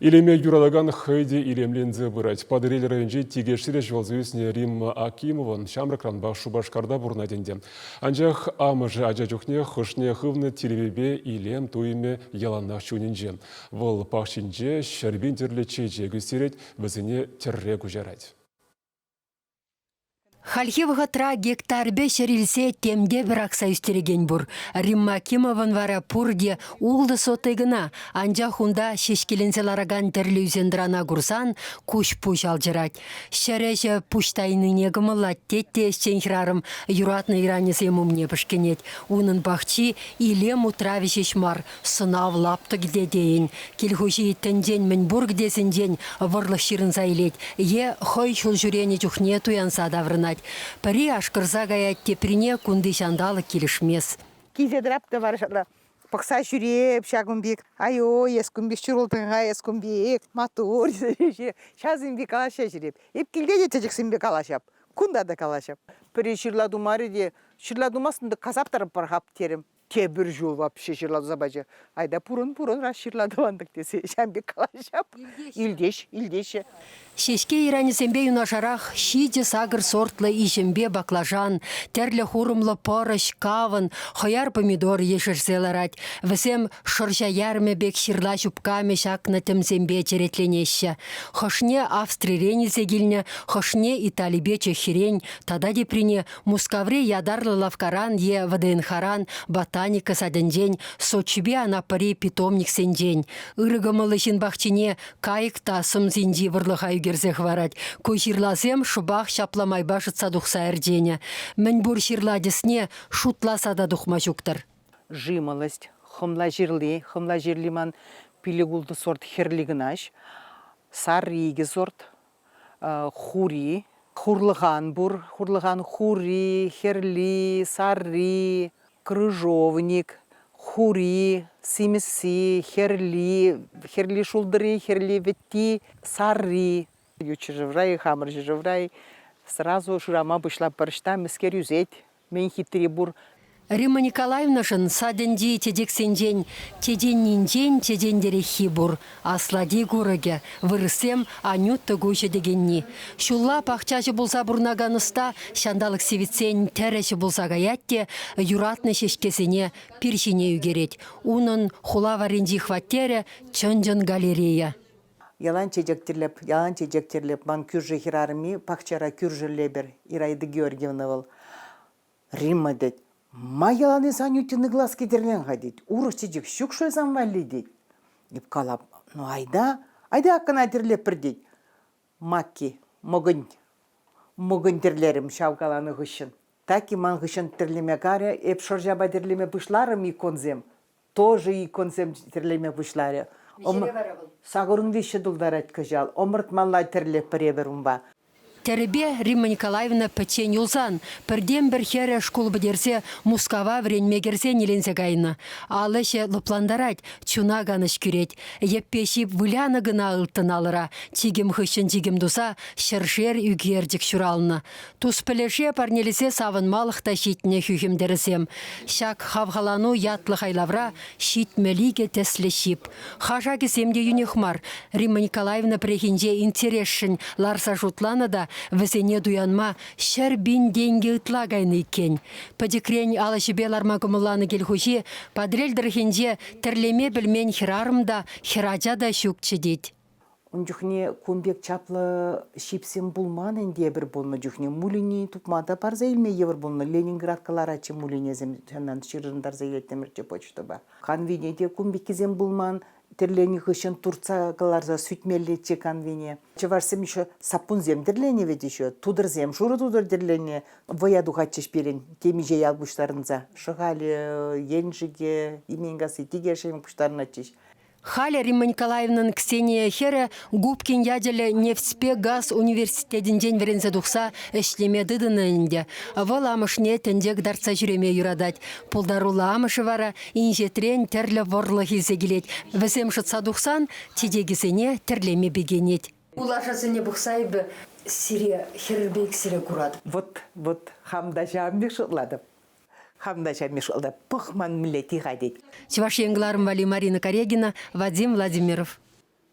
Илеме юралаган хайди илемлензе бырать. Падырел районжи тигешсире жолзуесне Римма Акимован шамракран башу башкарда бурнаденде. Анжах амыжы ажажухне хышне хывны тиребебе илем туиме яланна шунинже. Вол пахшинже шарбин терле чеже гүстерет бізіне терре гужарать. Хальхевға тра гектарбе шерилсе темде бір ақса үстереген бұр. Римма Акимован вара пурде улды сотыгына, анжа хунда шешкеленселараган тірлі үзендірана гурсан куш пуш алжырать. Шереше пуштайны негімылат тетте шенхрарым юратны иранесе мумне пішкенет. Унын бақчи илем утрави шешмар, сынав лапты где дейін. Келхуши тенден мен бұр гдесін ден варлық ширын зайлет. Е хой шул жүрені жүхне туянса даврынать. Пари ашкырза гаят теприне кунды шандалы келішмес. Кезедрапты барышала. Пақса жүреп, шагымбек. Айо, ескімбек, шырылтынға ескімбек. Матур. Шазымбек алаша жүреп. Еп келде де тәжіксімбек алашап. Кунда да калашап. Пари шырладумары де. Шырладумасында казаптарып барғап терім. Тебір жол вообще шырладу забажы. Айда пурын раз шырладуандық десе. Шамбек алашап. Илдеш. Шешке иранесембе юнашарах шиде сагыр сортлы ишембе баклажан, терлі хурымлы порыш, кавын, хояр помидор ешірселарать. Весем шырша ярме бек ширла шупкаме шакна темсембе черетленеща. Хошне австрирени сегильне, хошне италибе чехирень, тада деприне мускавре ядарлы лавкаран е ВДНХаран, ботаника саденжень, сочбе анапари питомник сенжень. Ырыгымылышын бахчине кайык тасым зинди вырлыхай герзех варать. Кой ширласем шубах шапламай башытса духса эрдене. Мен бур ширладесне шутласа да духма жуктар. Жималость, хымла жирлиман пилигулды сорт херлигнаш, сарриги сорт, хури, хурлыган бур, хурлыган хури, херли, сарри, крыжовник, хури, симиси, херли шулдыры, херли ветти, сарри. Ючежеврай, хамр жеврай, сразу шурама бышла парышта, мискер юзеть, мен хитри бур. Римма Николаевнашын саденди тедек сендень, теден ниндень, теден дерехи бур. Аслади гурыге, вырысем анютты гуще дегенни. Шулла пахчачы булса бурнаганыста, шандалық севицен тәрәші булса гаятте, юратны шешкесіне пиршине үгерет. Унын хула варенди хваттере чынжын галерея. Ялан чечектерлеп, ман күржі хирарми, пахчара күржілебер, Ирайды Георгиевна был. Римма дед. Ма яланы санютины глаз кетерлен гадит. Урыш чечек щук шой замвали дед. Еп калап, ну айда аккана терлеп бір дед. Макки, могын терлерім шавкаланы ғышын. Таки ман ғышын терлеме каря, еп шоржаба терлеме пышларым иконзем. Тоже иконзем терлеме пышларя. Сағырын веші дұлдарат күжал, омырт маллай тірлеп біребірім ба. Теребе Римма Николаевна пәтен юлсан, бірден бір хері школ бідерсе мускава вренмегерсе неленсе гайны. Алыше лыпландарать, чуна ганыш күрет. Еппешіп вуляны гына ылтын алыра, тигім хышын тигім дуса, шыршер үгердік шуралны. Тус пілеше парнелесе савынмалықта шитіне хүхімдерісем. Шак хавғалану ятлы хайлавра, шитмелиге теслешіп. Хажа кесемде юнехмар, Римма Николаевна прехинже интересшін ларса жутланы да, весене дуянма шәрбин денге ытлагайны кен. Падекрень алашыбе лармагымыланы келхуши, падрел дырхенже тірлеме білмен хирарымда, хираджа да шукчы дед. Он жүхне кумбек чаплы шипсем булман энде бір болны жүхне мулини тупмада парза илме евр болны Ленинград каларачы мулинезем жаннан шырындар зайлеттемірче почта ба. Канвинеде кумбек кезем булман терлени хышын Турция каларза сүтмеллетче канвине. Чеварсем еще сапун зем терлени ведь еще тудыр зем шуры тудыр терлени вояду хатчыш перен темиже ялбуштарынза. Шыгали енжиге именгасы тигешем куштарына чиш. Халя Римма Николаевнан Ксения Хере Губкин яделе нефтьспе газ университетин день верензе духса эшлеме дыдынынде. Вол амышне тендек дарца жүреме юрадать. Пулдарула амышы вара инжетрен терлі ворлы хилсе келет. Весем шытса духсан тедегісене терлеме бегенет. Улашасыне бұқсайбы сире хербек сире курад. Вот хамда жамбек шытладым. Хамдача мешалда пахман млети гадить. Чувашьенгларм Вали Марина Корегина, Вадим Владимиров.